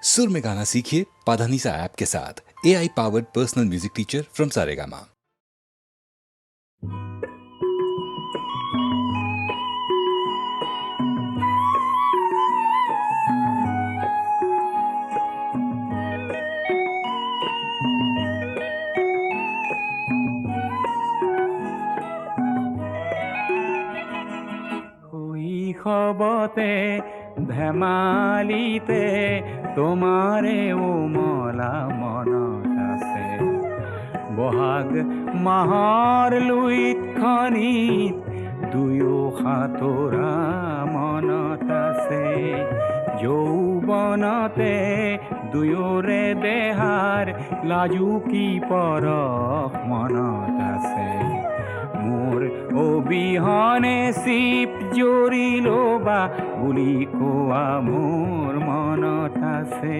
सुर में गाना सीखिए पाधानीसा ऐप के साथ। AI powered personal music teacher from Saregama. শৈশৱতে ধেমালিতে তোমাৰে উমলা মনত আছে। বহাগ মাহৰ লুইতখনিত দুয়ো সাঁতোৰা মনত আছে। যৌৱনতে দুয়োৰে দেহাৰ লাজুকী পৰশ মনত আছে। মোৰ অবিহনে চিপ জৰিল বা বুলি কোৱা মোৰ মনত আছে।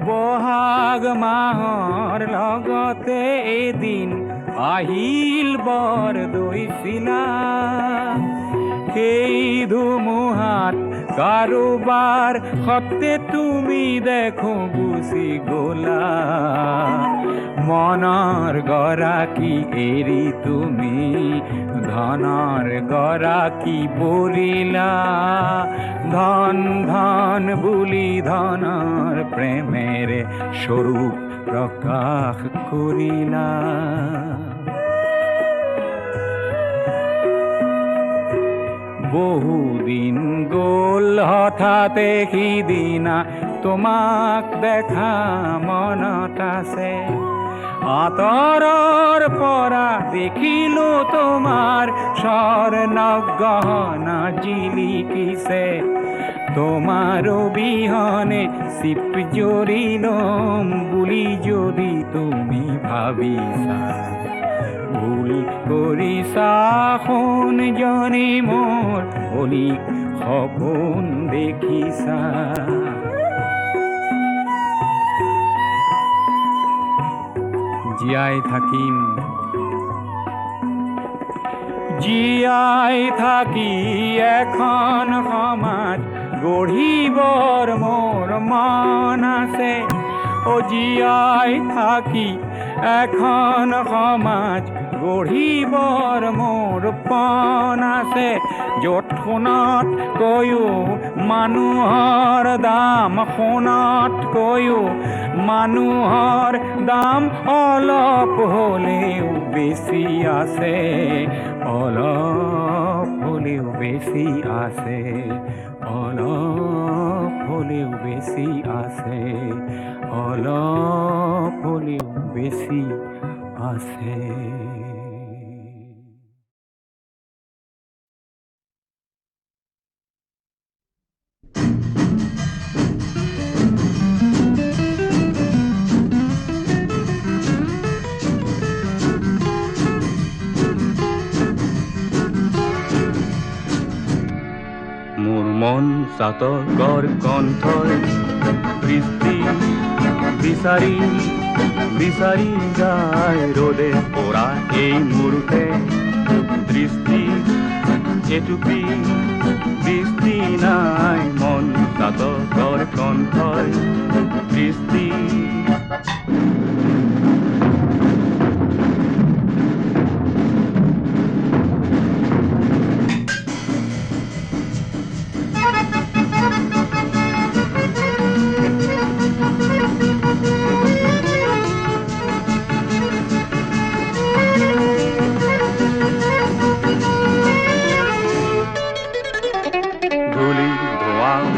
বহাগ মাহৰ লগতে এদিন আহিল বৰদৈচিলা। সেই ধুমুহাত কাৰোবাৰ সতে তুমি দেখো গুচি গলা। মনৰ গৰাকী এৰি তুমি ধনৰ গৰাকী বলিলা। ধন ধন বুলি ধনৰ প্ৰেমেৰে স্বৰূপ প্ৰকাশ কৰিলা। বহুদিন গ'ল হঠাতে সিদিনা তোমাক দেখা মনত আছে। আঁতৰৰ পৰা দেখিলো তোমাৰ স্বৰ্ণ গহনা জিলিকিছে। তোমাৰ অবিহনে চিপ জৰিলম বুলি যদি তুমি ভাবিছা, ভুল কৰিছা সোণজনী মোৰ অলিক সপোন দেখিছা। জীয়াই থাকিম জীয়াই থাকি এখন সমাজ গঢ়িবৰ মোৰ মন আছে। জীয়াই থাকি এখন সমাজ গঢ়িবৰ মোৰ পণ আছে। য'ত সোণতকৈও মানুহৰ দাম, সোণতকৈও মানুহৰ দাম অলপ হ'লেও বেছি আছে। অলপ হ'লেও বেছি আছে। অলপ হ'লেও বেছি আছে। অলপ হ'লেও বেছি আছে। মোৰ মন চাতকৰ কণ্ঠৰ দৃষ্টি বিচাৰি বিচাৰি যায় ৰ'দে পৰা এই মুহূৰ্তে। দৃষ্টি এটুপি দৃষ্টি নাই, মন চাতকৰ কণ্ঠৰ দৃষ্টি।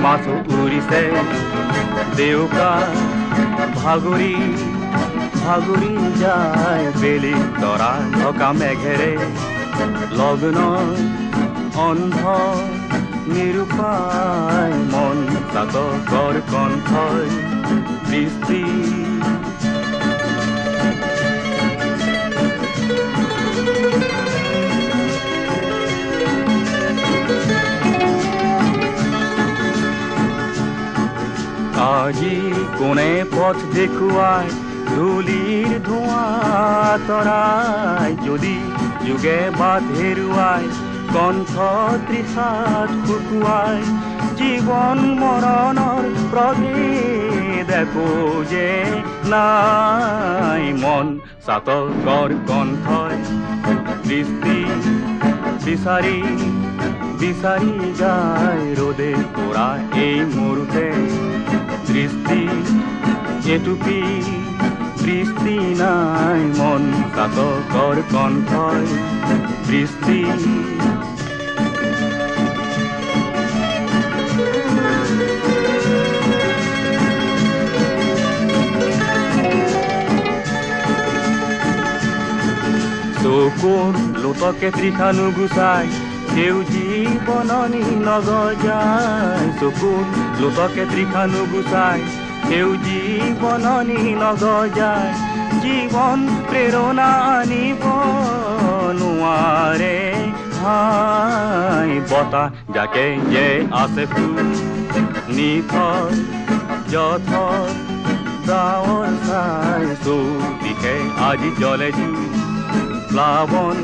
মাছ উৰিছে দেউকা ভাগৰি ভাগৰি যায়। বেলি তৰা ঢকা মেঘেৰে লগ্ন অন্ধ নিৰূপায়। মন চাতকৰ কণ্ঠৰ দৃষ্টি। আজি কোনে পথ দেখুৱাই ধূলিৰ ধোঁৱা তৰাই যদি যুগে বাট হেৰুৱাই কণ্ঠ তৃষাত শুকুৱাই জীৱন মৰণৰ প্ৰভেদ একো যে নাই মন চাতকৰ কণ্ঠই দৃষ্টি বিচাৰি বিচাৰি যায় ৰ'দে পৰা এই মোৰতে দৃষ্টি এটুপি দৃষ্টি নাই মন চাতকৰ কণ্ঠই দৃষ্টি চকুৰ লোটকে তৃষা নুগুচাই সেউজী বননি নগজায় চকুৰ লোটকে তৃষা নুগুচাই সেউজী বননি নগজায় জীৱন প্ৰেৰণা আনিব নোৱাৰে হাই বতাহ যাকে যে আছে ফুল নিথৰ যথৰ ডাৱৰ চাই চৌদিশে আজি জ্বলে জুই প্লাৱন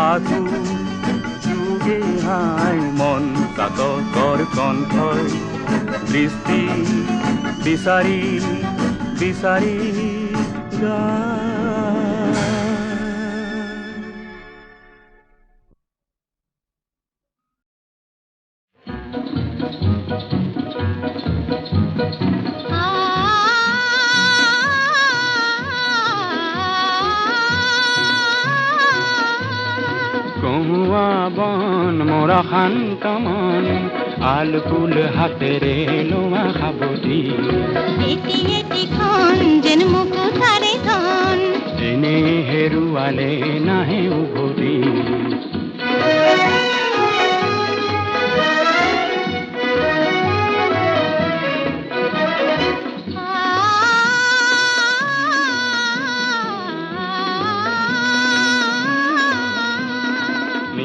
আঁঠু যুগে হাই মন চাতকৰ কণ্ঠই দৃষ্টি বিচাৰি বিচাৰি কহুৱা বন মোৰ শান্ত মন আলকুল হাতেৰে লোৱা সাৱটি এটি এটিখন যেন মুকুতাৰে ধন এনে হেৰুৱালে নাহে উভতি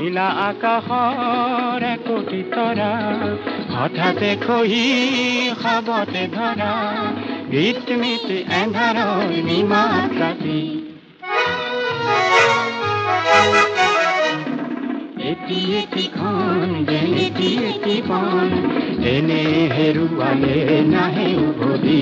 নীলা আকাশৰ একোটি তৰা হঠাতে খহি খাবতে ধৰা গীত মিত এন্ধাৰৰ নিমাত ৰাতি এটি এটিখন যেন এটি এটি বন এনে হেৰুৱালে নাহে উভতি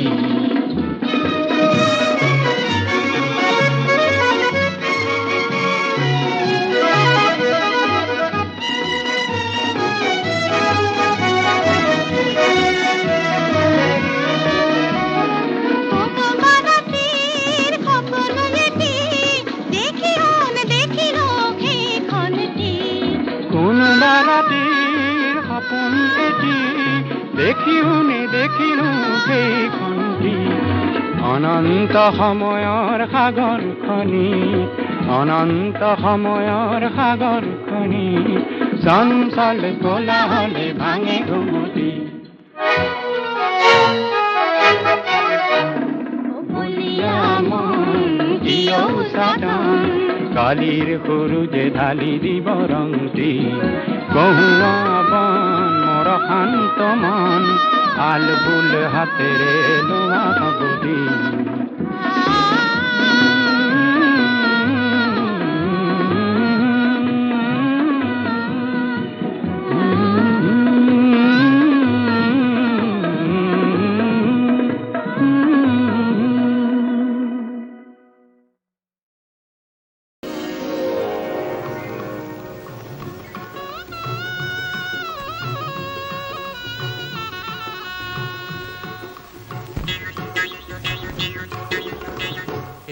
অনন্ত সময়ৰ সাগৰ খনি অনন্ত সময়ৰ সাগৰ খনি চঞ্চল কোলাহলে ভাঙে ঘুমতি বলিয়া মন কিয় সাধন কালিৰ সৰুজে ঢালি দিব ৰংটি কহুৱা বন মোৰ শান্ত মন আলবুল হাতেৰে লোৱা সাৱটি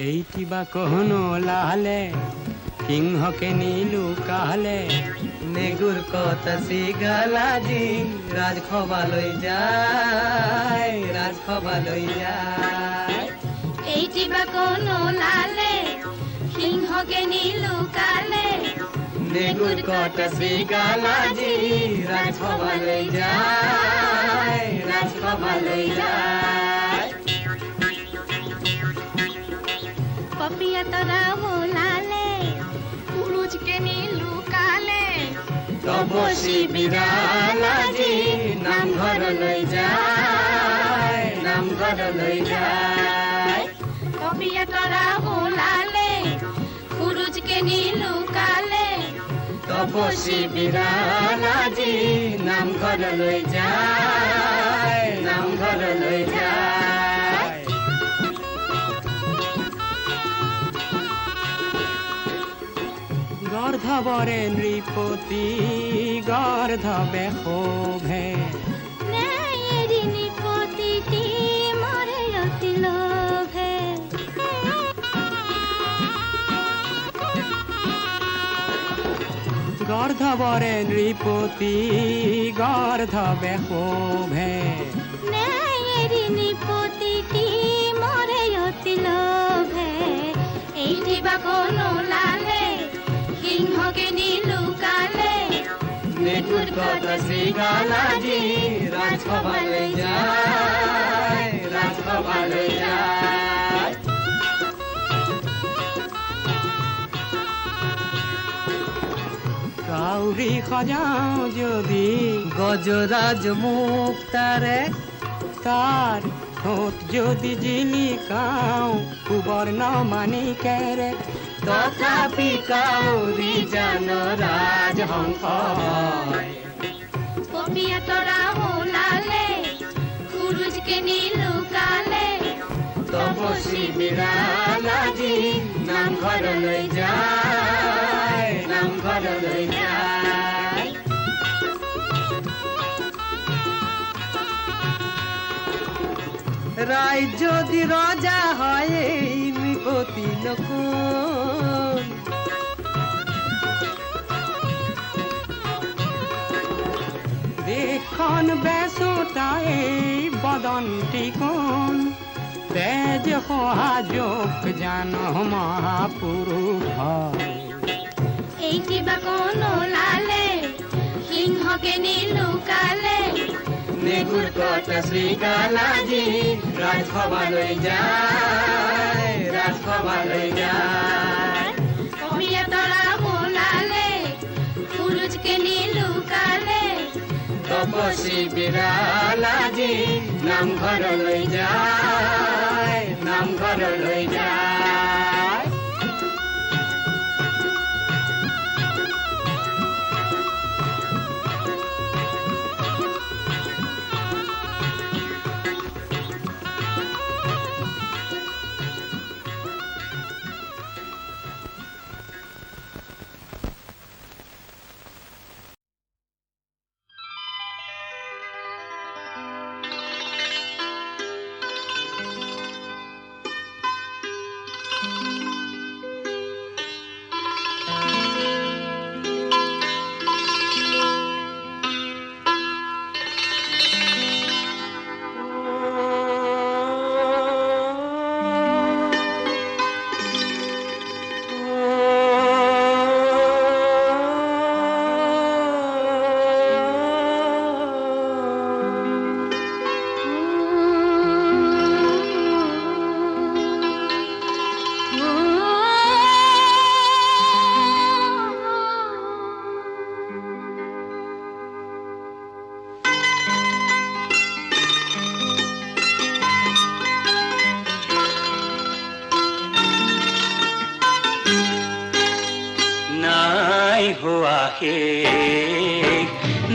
এইটি বা কহনো লালে সিংহকে নীলু কালে নেগুৰ কথা চিগালাজি ৰাজসভালৈ যায় এইটি বা কোনো লালে সিংহকে নীলু কালে নেগুৰ কথা চিগালাজি ৰাজসভালৈ যায় পপিয়া তৰা ওলালে পুৰুষকে নীলু কালে তপসী বিৰালাজি নামঘৰলৈ যায় তৰা ওলালে সুৰুজকে নিলুকালে তপস্বী বিৰাল আজি নামঘৰলৈ যায় নামঘৰলৈ যায় গৰ্ধৱৰে নৃপতি গৰ্ধৱে শোভে ন্যায়েৰি নিপতিটি মৰে অতি লোভে গৰ্ধৱৰে নৃপতি গৰ্ধৱে শোভে ন্যায়েৰি নিপতিটি মৰে অতি লোভে এইটি বাকন ওলালে সিংহকে নিলুকালে নেগুৰ কত শ্ৰীগাল আজি ৰাজসভালৈ যায় ৰাজসভালৈ যায় কাউৰী সজাওঁ যদি গজৰাজ মুক্তাৰে তাৰ ঠোঁট যদি জিলিকাওঁ সুবৰ্ণ মাণিকেৰে তথাপি কাউৰী জানো ৰাজহংস পপীয়া তৰা ওলালে সুৰুজকে নিলুকালে তপস্বী বিৰাল আজি নামঘৰলৈ যায় নামঘৰলৈ যায় ৰাইজ যদি ৰজা হয় নৃপতি নকুল দেশখন বেচোতাই বদন্তি কোন তেজ সহাযোগ জান মহাপুৰুষ হয় এইটি বাকন ওলালে সিংহকে নিলুকালে নেগুৰ কত শ্ৰীগাল আজি ৰাজসভালৈ যায় ৰাজসভালৈ যায় পপীয়া তৰা ওলালে সুৰুজকে নিলুকালে তপস্বী বিৰাল আজি নামঘৰলৈ যায় নামঘৰলৈ যায়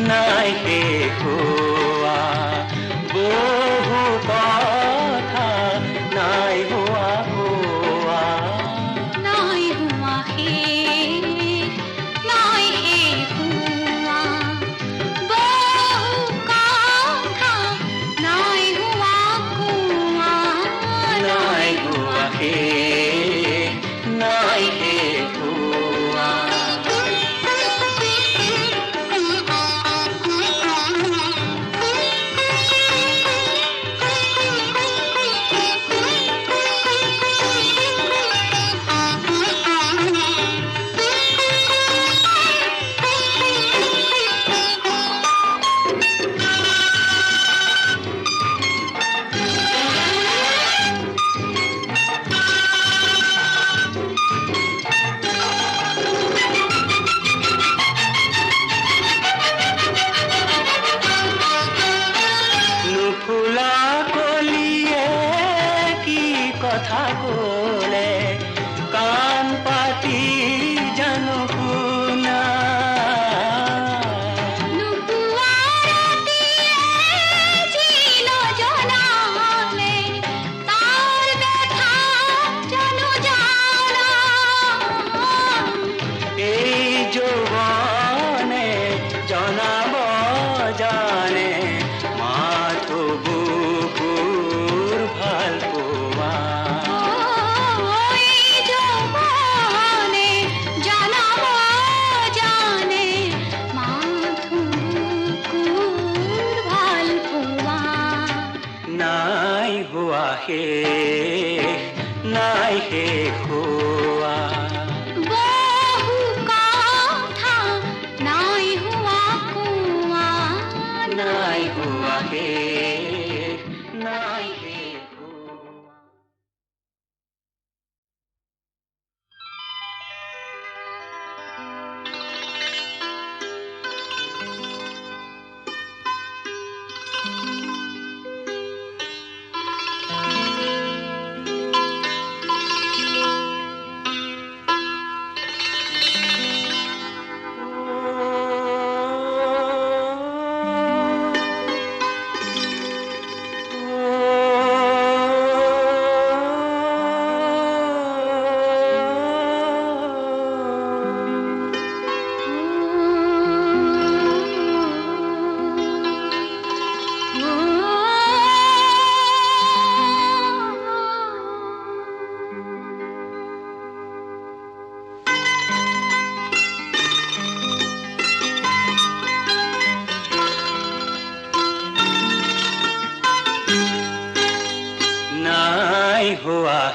নাই হোৱা বহু কথা নাই হোৱা হোৱা নাই হোৱা নাই হোৱা বহু কথা নাই হোৱা কোৱা নাই হোৱা নাই হোৱা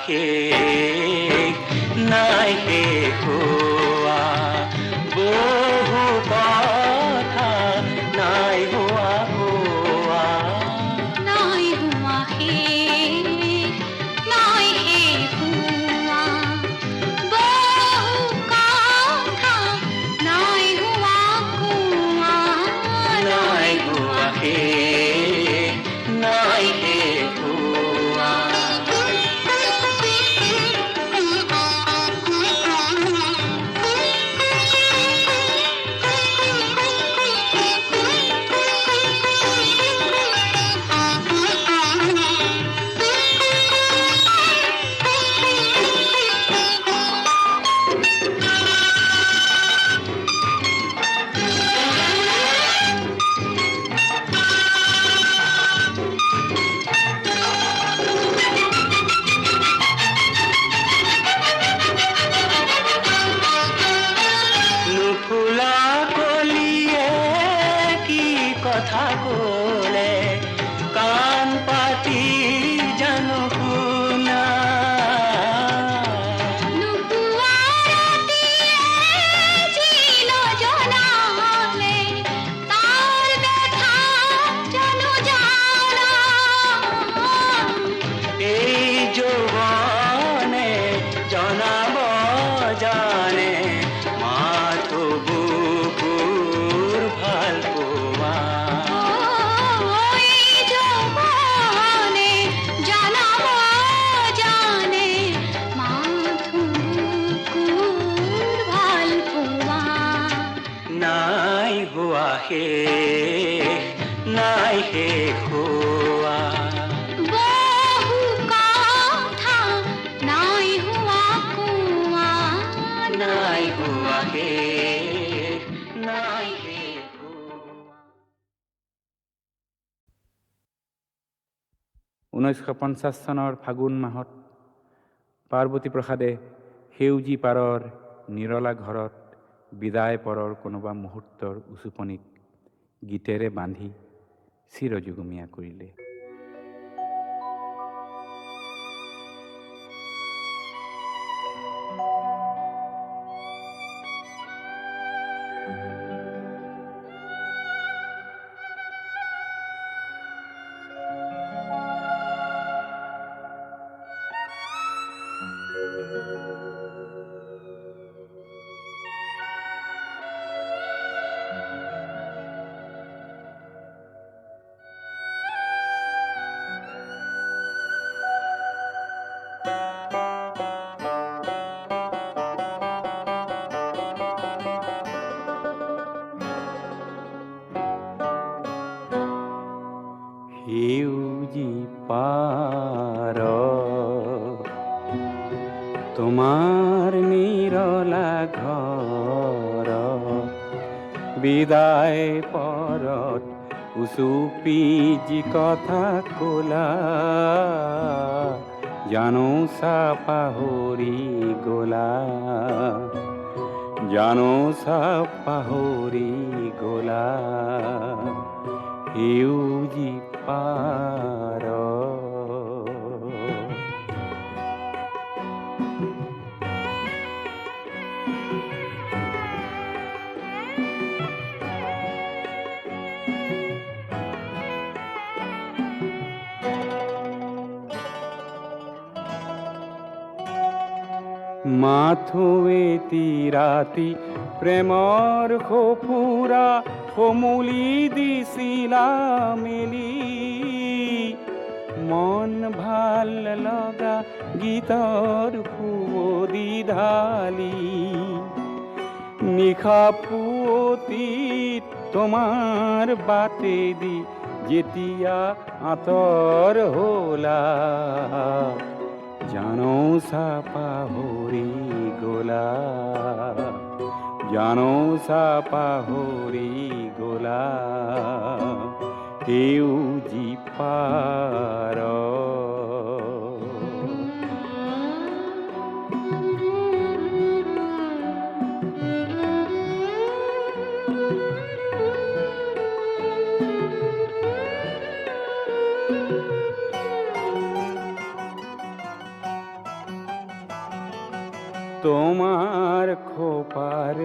শেষ নাই শেষ হোৱা বহু কথা নাই হোৱা হোৱা নাই হুৱা শেষ নাই শেষ হুৱা বহু কথা নাই হুৱা কোৱা নাই হোৱা শেষ নাই শেষ হোৱা নুফুলা কলিয়ে কি কথা ক'লে কাণ পাতি জানো শুনা নুপুৱা ৰাতিয়ে জিল জনালে তাৰ ব্যথা জানো জানা এই যৌৱনে জনাব জানে মাথো বুকুৰ ভাল পোৱা ওই যৌৱনে জনাব জানে মাথো বুকুৰ ভাল পোৱা নাই হোৱা শেষ নাই শেষ হোৱা বহু কথা নাই হুৱা কোৱা নাই হোৱা শেষ নাই শেষ হোৱা 1950 চনৰ ফাগুন মাহত পাৰ্বতী প্ৰসাদে সেউজী পাৰৰ নিৰলা ঘৰত বিদায় পৰৰ কোনোবা মুহূৰ্তৰ উচুপনিক গীতেৰে বান্ধি চিৰযুগমীয়া কৰিলে। সেউজী পাৰ তোমাৰ নিৰলা ঘৰ বিদায় পৰত উচুপি যি কথা ক'লা জানো চা পাহৰি গ'লা জানো চা পাহৰি গ'লা সেউজী পাৰ মাথো এটি ৰাতি প্ৰেমৰ সফুৰা সমুলি দিছিলা মেলি মন ভাল লগা গীতৰ সুৱদি ঢালি নিশা পুৱতিত তোমাৰ বাটেদি যেতিয়া আঁতৰ হ'লা জানো চা পাহৰি গ'লা জানো চা পাহৰি গ'লা সেউজী পাৰ তোমাৰ খোপাৰ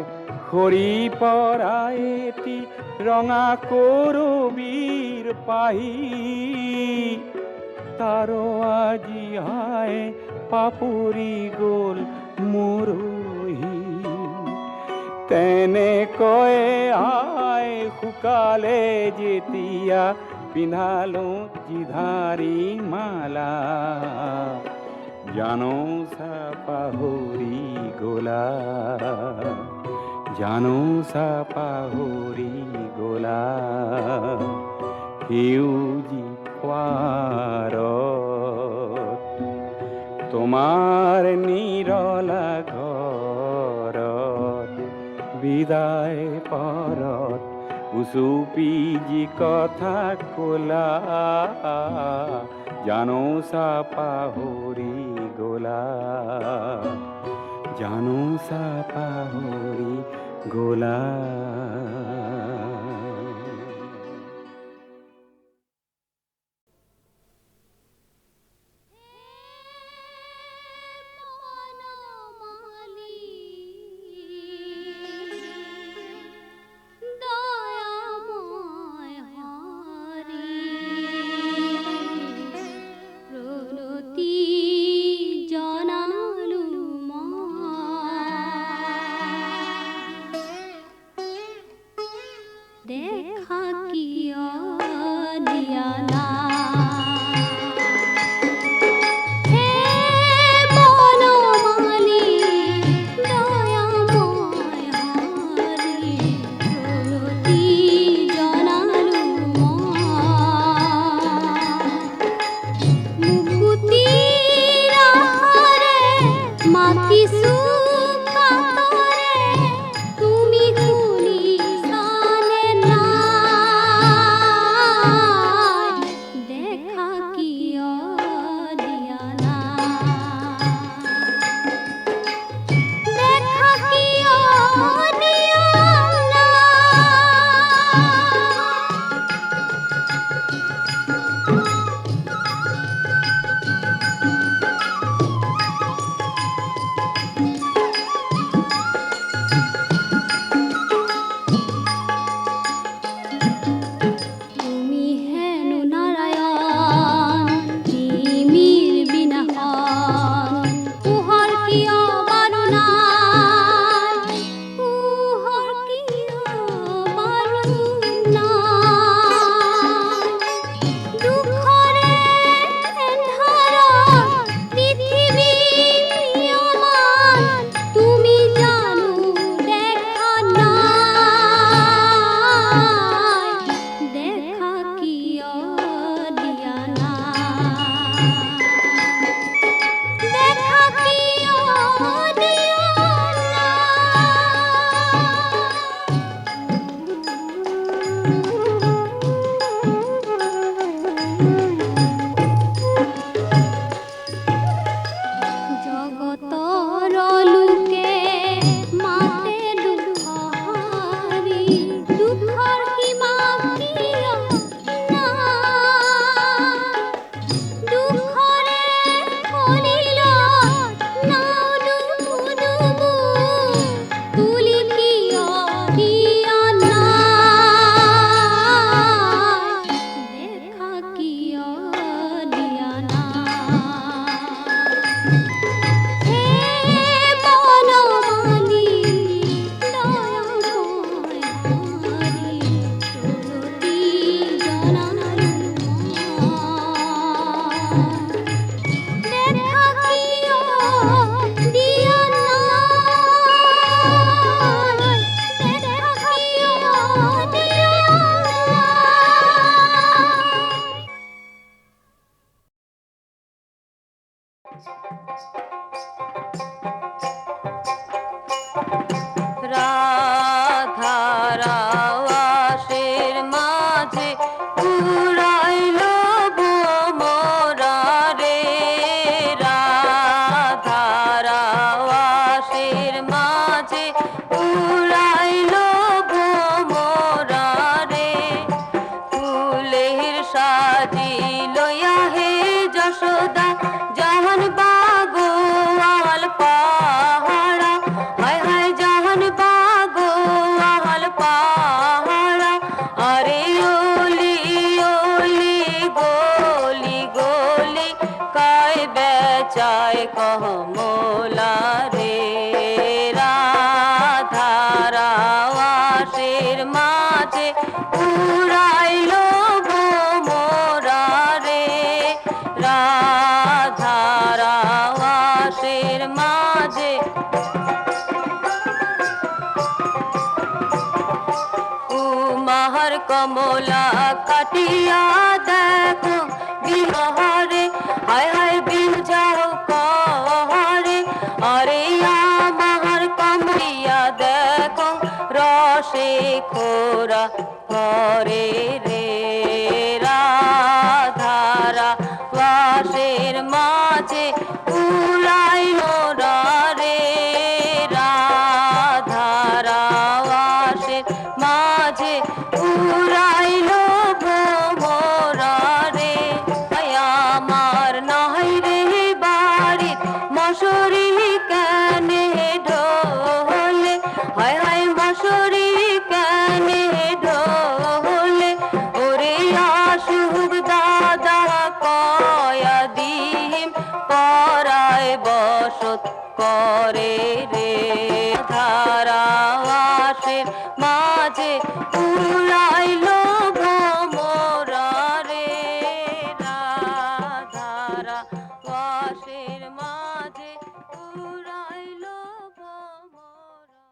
সৰি পৰা এটি ৰঙা কৰবীৰ পাহি তাৰো আজি হাই পাপৰি গ'ল মৰহি তেনেকৈয়ে আই শুকালে যেতিয়া পিন্ধালো জিধাৰী মালা জানো চা পাহৰি গলা জানো চা পাহৰি গলা সেউজী পাৰত তোমাৰ নিৰলা ঘৰত বিদায় পৰত উচুপি যি কথা কলা জানো চা পাহৰি গলা জানো চা পাহৰি গলা দয়াময় হরি প্রণতি জানালু মা পাহারা আরে ওলি ওলি গলি গলি কায় বেচায় কমলা রে রাধারা আশের মাঝে উড়াইলো ভোমরা রে রাধারা আশের মাঝে উমার কমলা কাটিয়া দেখো বিহারে হায় হায় বিল যাও করে আরে আমার কমলিয়া দেখো রসে খোরা করে রে রাধারা বাসের মাঝে উড়াইলো রে রাধারা বাসের মাঝে উড়াইলো ভোমরা রে আমার নাই রে বাড়ির মশুরি কানে ঢোলে হায় হায় মশুরি কানে ঢোলে ওরে আসুক দাদা কয়া দিম পরায় বসত করে রে ধারা আসের মাঝে উড়াইলো ভোমরা রে রাধারা বাসের মাঝে উড়াইলো ভোমরা।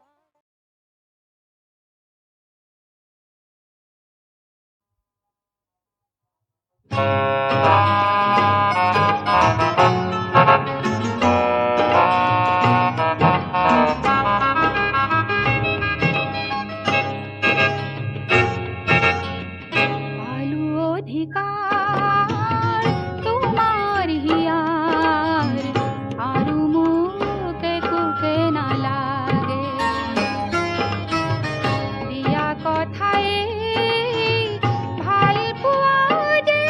পালু অধিকার তোমার হিয়ার আরু মুখে কুকে না লাগে দিয়া কথায় ভাল পোৱা যে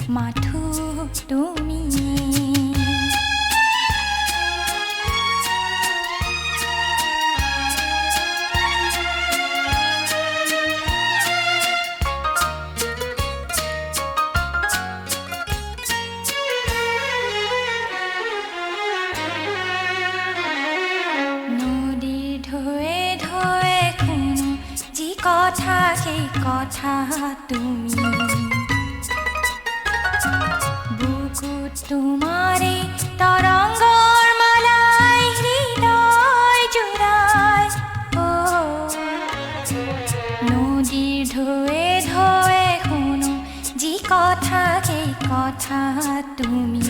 মাথো তুমি কথা সেই কথা তুমি বুকুত তোমাৰে তৰঙ্গৰ মালাই হৃদয় জুড়ায় ও নদীৰ ঢৌৱে ঢৌৱে শুনো যি কথা সেই কথা তুমি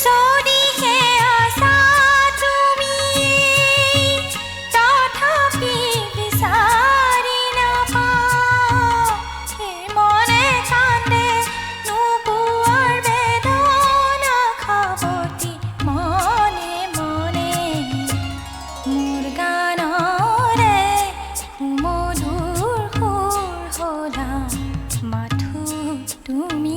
যদিহে আছা তুমি তথাপি বিচাৰি নাপাওঁ এই মনে কান্দে নুপুৱাৰ বেদনা খাৱতি মনে মনে মোৰ গানৰে সুমধুৰ সুৰ হলা মাথো তুমি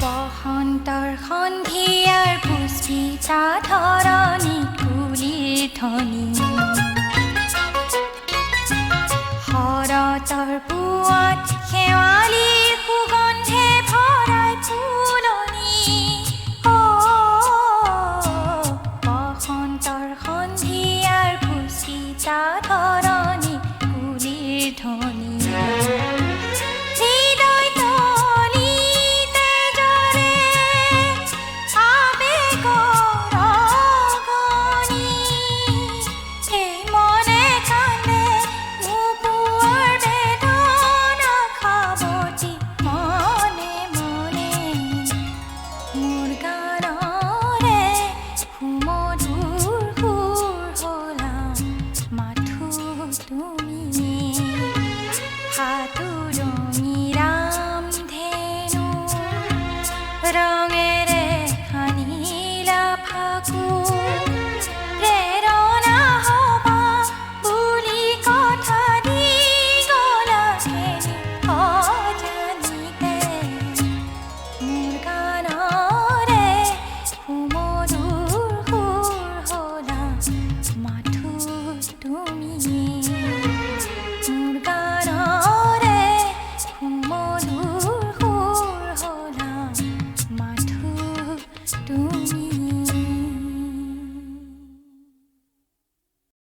বসন্তৰ সন্ধিয়াৰ পুষ্পিতা ধৰণিত কুলিৰ ধ্বনি শৰতৰ পুৱাত শেৱালিৰ সুগন্ধে ভৰাই ফুলনি বসন্তৰ সন্ধিয়াৰ পুষ্পিতা ধৰণিত কুলিৰ ধ্বনি তুমি হাতুৰ